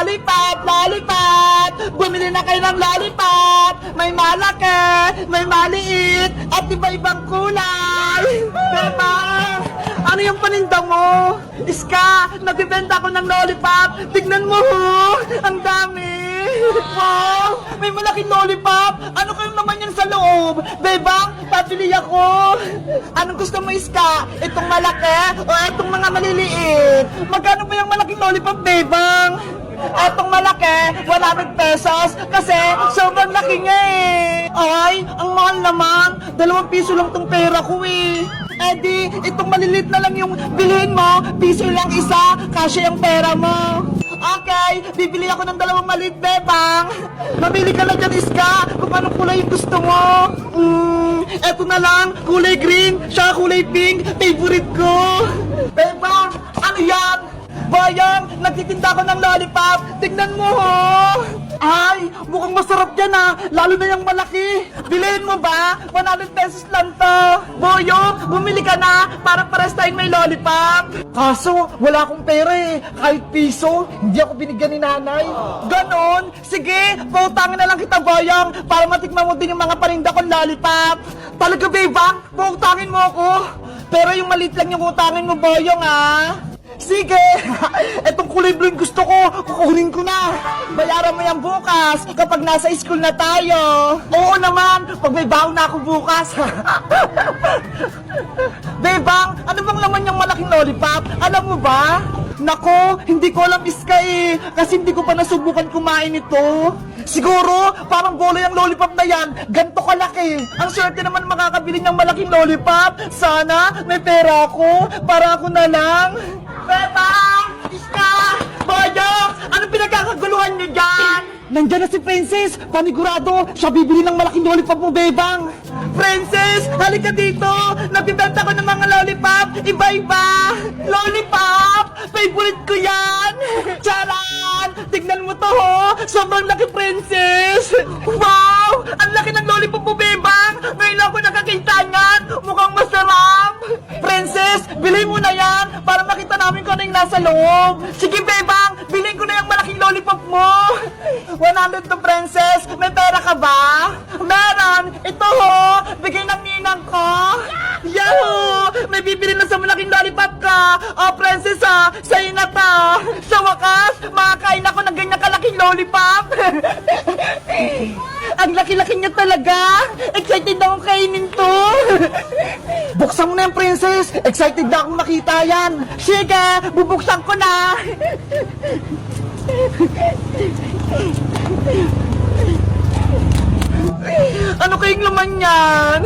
Lollipop! Lollipop! Bumili na kayo ng lollipop! May malaki, may maliit, at iba-ibang kulay! Bebang! Ano yung paninda mo? Iska, nagbibenta ako ng lollipop! Tignan mo ho! Ang dami! Wow! May malaking lollipop! Ano kayo naman yan sa loob? Bebang, pabili ako! Anong gusto mo, Iska? Itong malaki o itong mga maliliit? Magkano ba yung malaking lollipop, Bebang? Etong malaki, 100 pesos kasi sobrang laki niya eh. Ay, ang mahal naman. 2 piso lang tong pera ko eh. Di, itong malilit na lang yung bilhin mo. Piso lang isa, kasya yung pera mo. Okay, bibili ako ng 2 maliit, Bebang. Mamili ka na dyan, Iska, kung anong kulay yung gusto mo. Eto na lang, kulay green, siya kulay pink, favorite ko. Bebang, ano yan? Bayang, nagtitinda ko ng lollipop. Tignan mo ho. Ay, mukhang masarap yan ha. Lalo na yung malaki. Bilhin mo ba? 100 pesos lang to. Boyo, bumili ka na para pares tayong may lollipop. Kaso, wala akong pera eh. Kahit piso, hindi ako binigyan ni nanay. Ganon? Sige, pautangin na lang kita, Boyong, para matikman mo din yung mga paninda kong lollipop. Talaga, Bebang? Pautangin mo ako. Pero yung maliit lang yung utangin mo, Boyong ha. Sige! Etong kulay blue yung gusto ko, kukunin ko na. Bayaran mo yan bukas, kapag nasa school na tayo. Oo naman, pag may baon na ako bukas. Bebang, ano bang laman yung malaking lollipop? Alam mo ba? Nako, hindi ko alam, Iska eh. Kasi hindi ko pa nasubukan kumain ito. Siguro, parang bola yung lollipop na yan. Ganto kalaki. Ang swerte naman makakabili ng malaking lollipop. Sana, may pera ako. Para ako na lang. Bebang! Iska! Boyong! Anong pinagkakaguluhan niyo dyan? Nandiyan na si Princess! Panigurado, siya bibili ng malaking lollipop mo, Bebang! Princess! Halika dito! Nabibenta ko ng mga lollipop! Iba-iba! Lollipop! Favorite ko yan! Charan! Tignan mo to, ho! Sobrang laki, Princess! Wow! Ang laki ng lollipop mo, Bebang! Ngayon ako nakakita niyan! Mukhang masarap! Princess! Bilhin mo na yan! Para makita namin kung ano yung nasa loob! Sige, Bebang! Bilhin ko na yung malaking lollipop mo! 100 to, Princess! May pera ka ba? Meron! Ito ho! Bigay ng ninang ko! Yahoo! May bibili na sa malaking lollipop ka! Oh, Princess ha! Sa'yo na to! Sa wakas, makakain ako ng ganyan kalaking lollipop! Ang laki-laki niya talaga! Excited akong kainin to! Buksan mo na yan, Princess! Excited na akong makita yan! Sige! Bubuksan ko na! Ano kayong laman yan?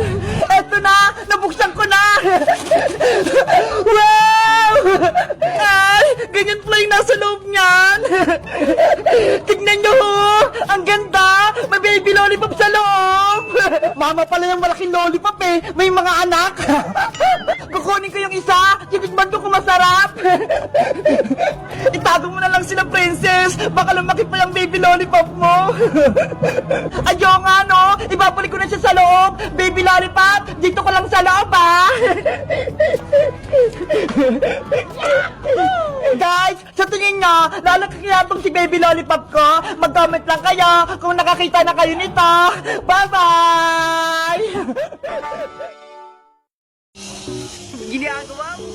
Eto na! Nabuksan ko na! Wow! Ay! Ganyan pala yung nasa loob niyan! Tignan nyo ho! Ang ganda! May baby lollipop sa loob! Mama pala yung malaking lollipop eh! May mga anak! Kukunin ko yung isa! Titigman ko kung masarap! Itago mo na lang sila, Princess! Baka lumaki pa yung baby lollipop mo! Ayaw nga, no? Ibabalik ko na siya sa loob! Baby lollipop! Dito ko lang sa loob, ha? Guys, sa tingin nyo, lalaki kaya itong si baby lollipop ko? Mag-comment lang kayo kung nakakita na kayo nito! Bye-bye! Ginagawa mo?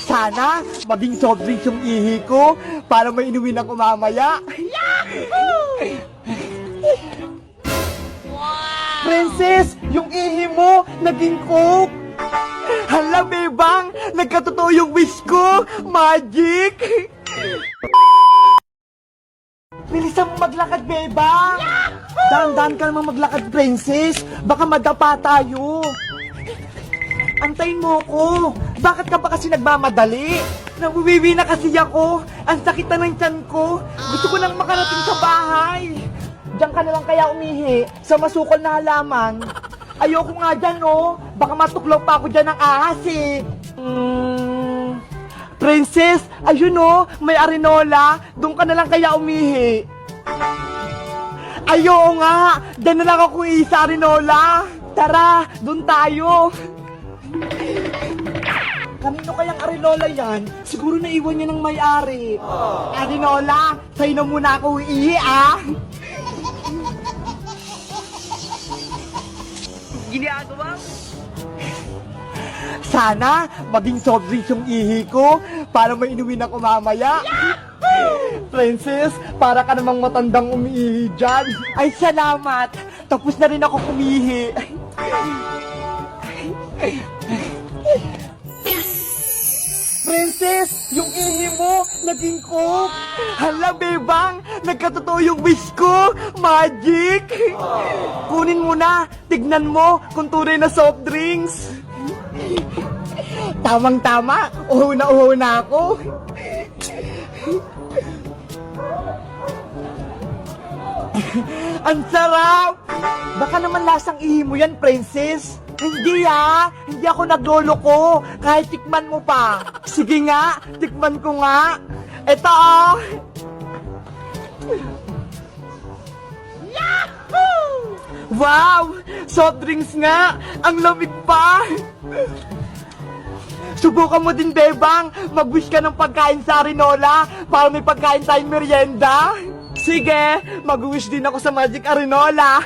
Sana maging soft drinks yung ihi ko para may inumin ako mamaya. Wow! Princess, yung ihi mo naging coke. Hala, Bebang, nagkatotoo yung wish ko. Magic! Bilisan mo maglakad, Bebang. Dahan-dahan ka naman maglakad, Princess. Baka madapa tayo. Antayin mo ko. Bakit ka ba kasi nagmamadali? Nabuwiwi na kasi ako. Ang sakit na ng tiyan ko. Gusto ko nang makarating sa bahay. Diyan ka na lang kaya umihi sa masukol na halaman. Ayoko nga dyan, no? Baka matuklaw pa ako dyan ng ahas, eh. Princess, ayun, no? May arenola. Doon ka na lang kaya umihi. Ayoko nga. Diyan na lang ako sa arenola. Tara, doon tayo. Kanino kayang Arinola yan? Siguro naiwan niya ng may-ari. Arinola, sa'yo na muna ako iihi, ah! Ginagawa mo? Sana maging soft drinks yung ihi ko para may inumin ako mamaya. Princess, para ka namang matandang umiihi dyan. Ay, salamat. Tapos na rin ako kumihi. Princess, yung ihi mo, naging coke. Hala, bebang, nagkatotoo yung wish ko. Magic. Kunin mo na, tignan mo kung tunay na soft drinks. Tamang-tama, uho na ako. Ang sarap! Baka naman lasang ihi mo yan, Princess. Hindi hindi ako nagloloko. Kahit tikman mo pa. Sige nga, tikman ko nga. Eto Yahoo! Wow! Soft drinks nga! Ang lamig pa! Subukan mo din, Bebang. Mag-wish ka ng pagkain sa Arinola para may pagkain tayong merienda. Sige, mag-wish din ako sa Magic Arinola.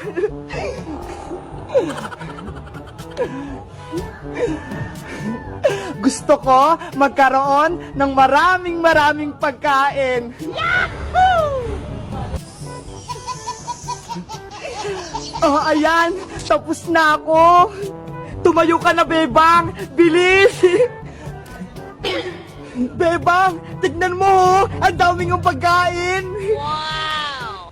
Gusto ko magkaroon ng maraming pagkain. Yahoo! Oh, ayan. Tapos na ako. Tumayo ka na, Bebang. Bilis! Bebang, tignan mo, ang daming yung pagkain. Wow!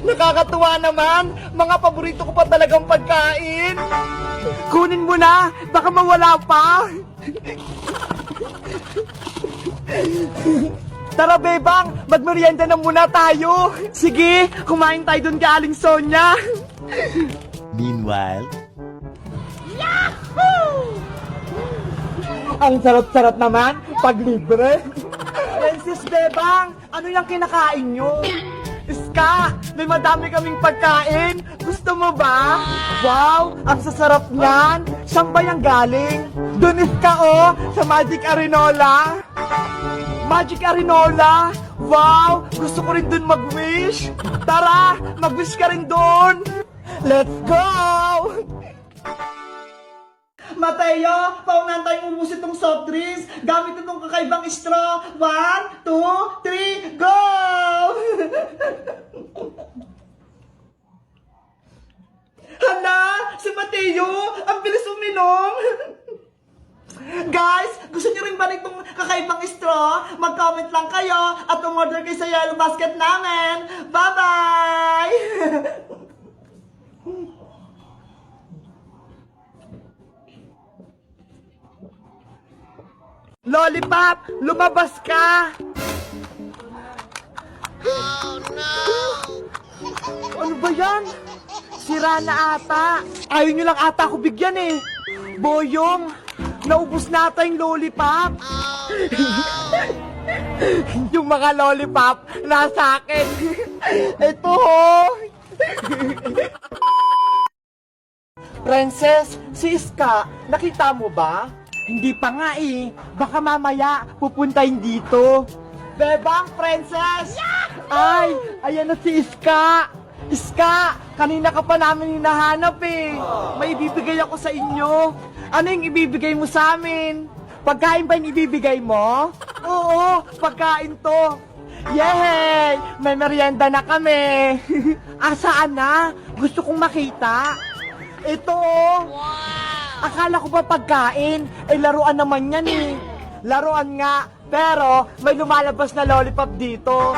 Nakakatuwa naman. Mga paborito ko pa talagang pagkain. Kunin mo na, baka mawala pa. Tara, Bebang, magmerienda na muna tayo. Sige, kumain tayo dun kay Aling Sonia. Meanwhile, Yahoo! Ang sarap-sarap naman pag libre. Princess Bebang, ano yung kinakain nyo? Iska, may madami kaming pagkain. Gusto mo ba? Wow, ang sasarap niyan. Saan ba yung galing? Doon, Iska, sa Magic Arinola. Magic Arinola? Wow, gusto ko rin doon mag-wish. Tara, mag-wish ka rin doon. Let's go! Mateo, paunahan tayong ubus itong soft drinks. Gamit itong kakaibang straw. 1, 2, 3, go! Hala, si Mateo, ang bilis uminom. Guys, gusto niyo rin ba itong kakaibang straw? Mag-comment lang kayo at umorder kayo sa Yellow Basket namin. Bye-bye! Lollipop, lumabas ka! Oh no! Ano ba yan? Sira na ata. Ayaw nyo lang ata ako bigyan eh. Boyong, naubos na ata yung lollipop. Yung mga lollipop nasa akin. Ito Princess, si Iska, nakita mo ba? Hindi pa nga eh. Baka mamaya pupuntahin dito. Bebang, Princess! Ay, ayan na si Iska. Iska, kanina ka pa namin hinahanap eh. May ibibigay ako sa inyo. Ano yung ibibigay mo sa amin? Pagkain ba yung ibibigay mo? Oo, pagkain to. Yay! May merienda na kami. Saan na? Gusto kong makita. Ito Akala ko ba pagkain? Laruan naman yan eh. Laruan nga, pero may lumalabas na lollipop dito.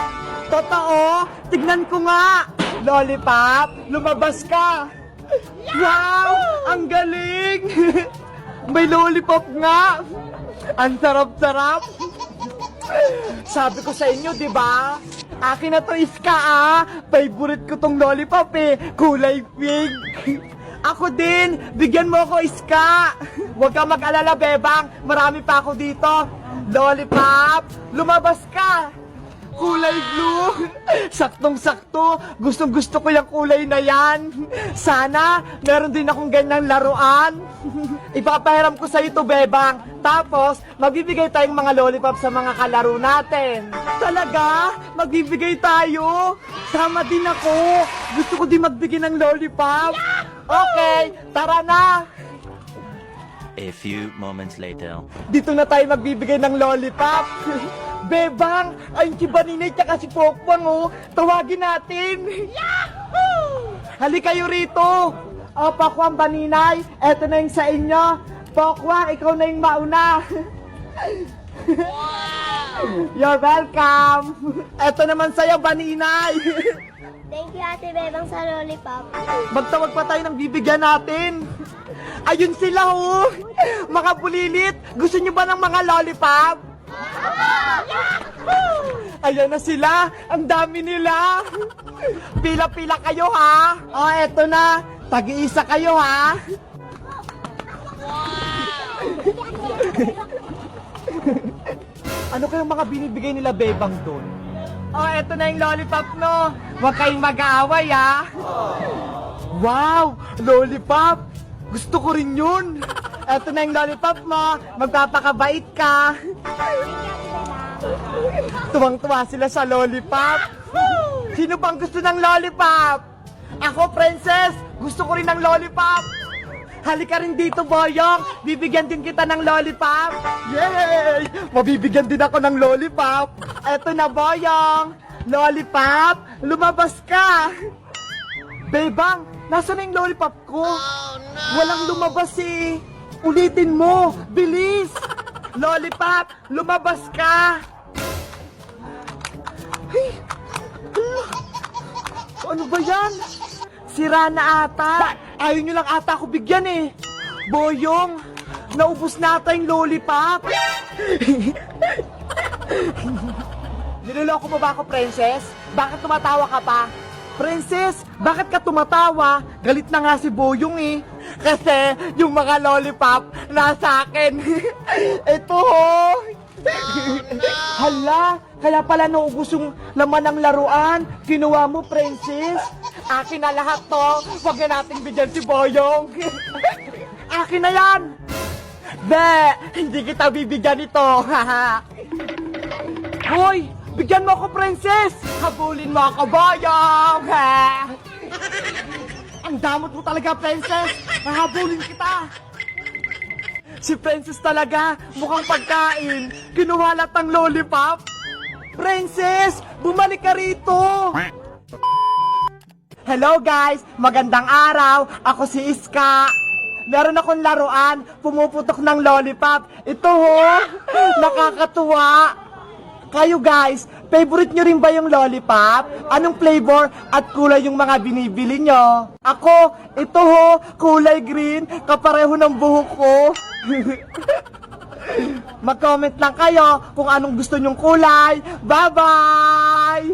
Totoo? Tignan ko nga. Lollipop, lumabas ka. Wow! Ang galing! May lollipop nga. Ang sarap-sarap. Sabi ko sa inyo, di ba? Akin na to, Iska, Favorite ko tong lollipop eh. Kulay pink. Ako din! Bigyan mo ako, Iska! Huwag ka mag-alala, Bebang! Marami pa ako dito! Lollipop! Lumabas ka! Kulay blue. Saktong-sakto. Gustong-gusto ko yung kulay na yan. Sana, meron din akong ganyang laruan. Ipapahiram ko sa ito, Bebang. Tapos, magbibigay tayong mga lollipop sa mga kalaro natin. Talaga? Magbibigay tayo? Sama din ako. Gusto ko din magbigay ng lollipop. Okay, tara na. A few moments later. Dito na tayo magbibigay ng lollipop. Bebang, ayun si Baninay tsaka si Pokpang, oh. Tawagin natin. Yahoo! Halika kayo rito. O, Pokwang, Baninay, eto na yung sa inyo. Pokwang, ikaw na yung mauna. You're welcome. Eto naman sa'yo, Baninay. Thank you, Ate Bebang, sa lollipop. Magtawag pa tayo ng bibigyan natin. Ayun sila, oh. Mga bulilit, gusto nyo ba ng mga lollipop? Ayan na sila, ang dami nila. Pila-pila kayo, ha? O, eto na, tag-iisa kayo, ha? Ano kayong mga binibigay nila, Bebang, doon? Oh, eto na yung lollipop, no? Huwag kayong mag-aaway, ha? Wow! Lollipop! Gusto ko rin yun! Eto na yung lollipop mo. Magpapakabait ka. Tuwang-tuwa sila sa lollipop. Sino bang gusto ng lollipop? Ako, Princess! Gusto ko rin ng lollipop! Halika rin dito, Boyong! Bibigyan din kita ng lollipop! Yay! Mabibigyan din ako ng lollipop! Eto na, Boyong! Lollipop! Lumabas ka! Bebang, nasaan na yung lollipop ko? Walang lumabas eh! Ulitin mo! Bilis! Lollipop! Lumabas ka! Hey! Ano ba yan? Sira na ata! Ayaw nyo lang ata ako bigyan eh! Boyong! Naubos na ata yung lollipop! Niloloko mo ba ako, Princess? Bakit tumatawa ka pa? Princess, bakit ka tumatawa? Galit na nga si Boyong eh. Kasi yung mga lollipop nasa akin. Ito ho. Hala, kaya pala naubos yung laman ng laruan. Kinuha mo, Princess. Akin na lahat to. Huwag na nating bigyan si Boyong. Akin na yan. Be, hindi kita bibigyan ito. Hoy, bigyan mo ako, Princess. Habulin mo ako, Boyong. Ang damot mo talaga, Princess. Hahabulin kita. Si Princess talaga, mukhang pagkain. Kinuha lahat ng lollipop. Princess, bumalik ka rito. Hello guys, magandang araw. Ako si Iska. Meron akong laruan, pumuputok ng lollipop. Ito ho, nakakatuwa. Kayo guys, favorite nyo rin ba yung lollipop? Anong flavor at kulay yung mga binibili nyo? Ako, ito ho, kulay green, kapareho ng buhok ko. Mag-comment lang kayo kung anong gusto nyong kulay. Bye-bye!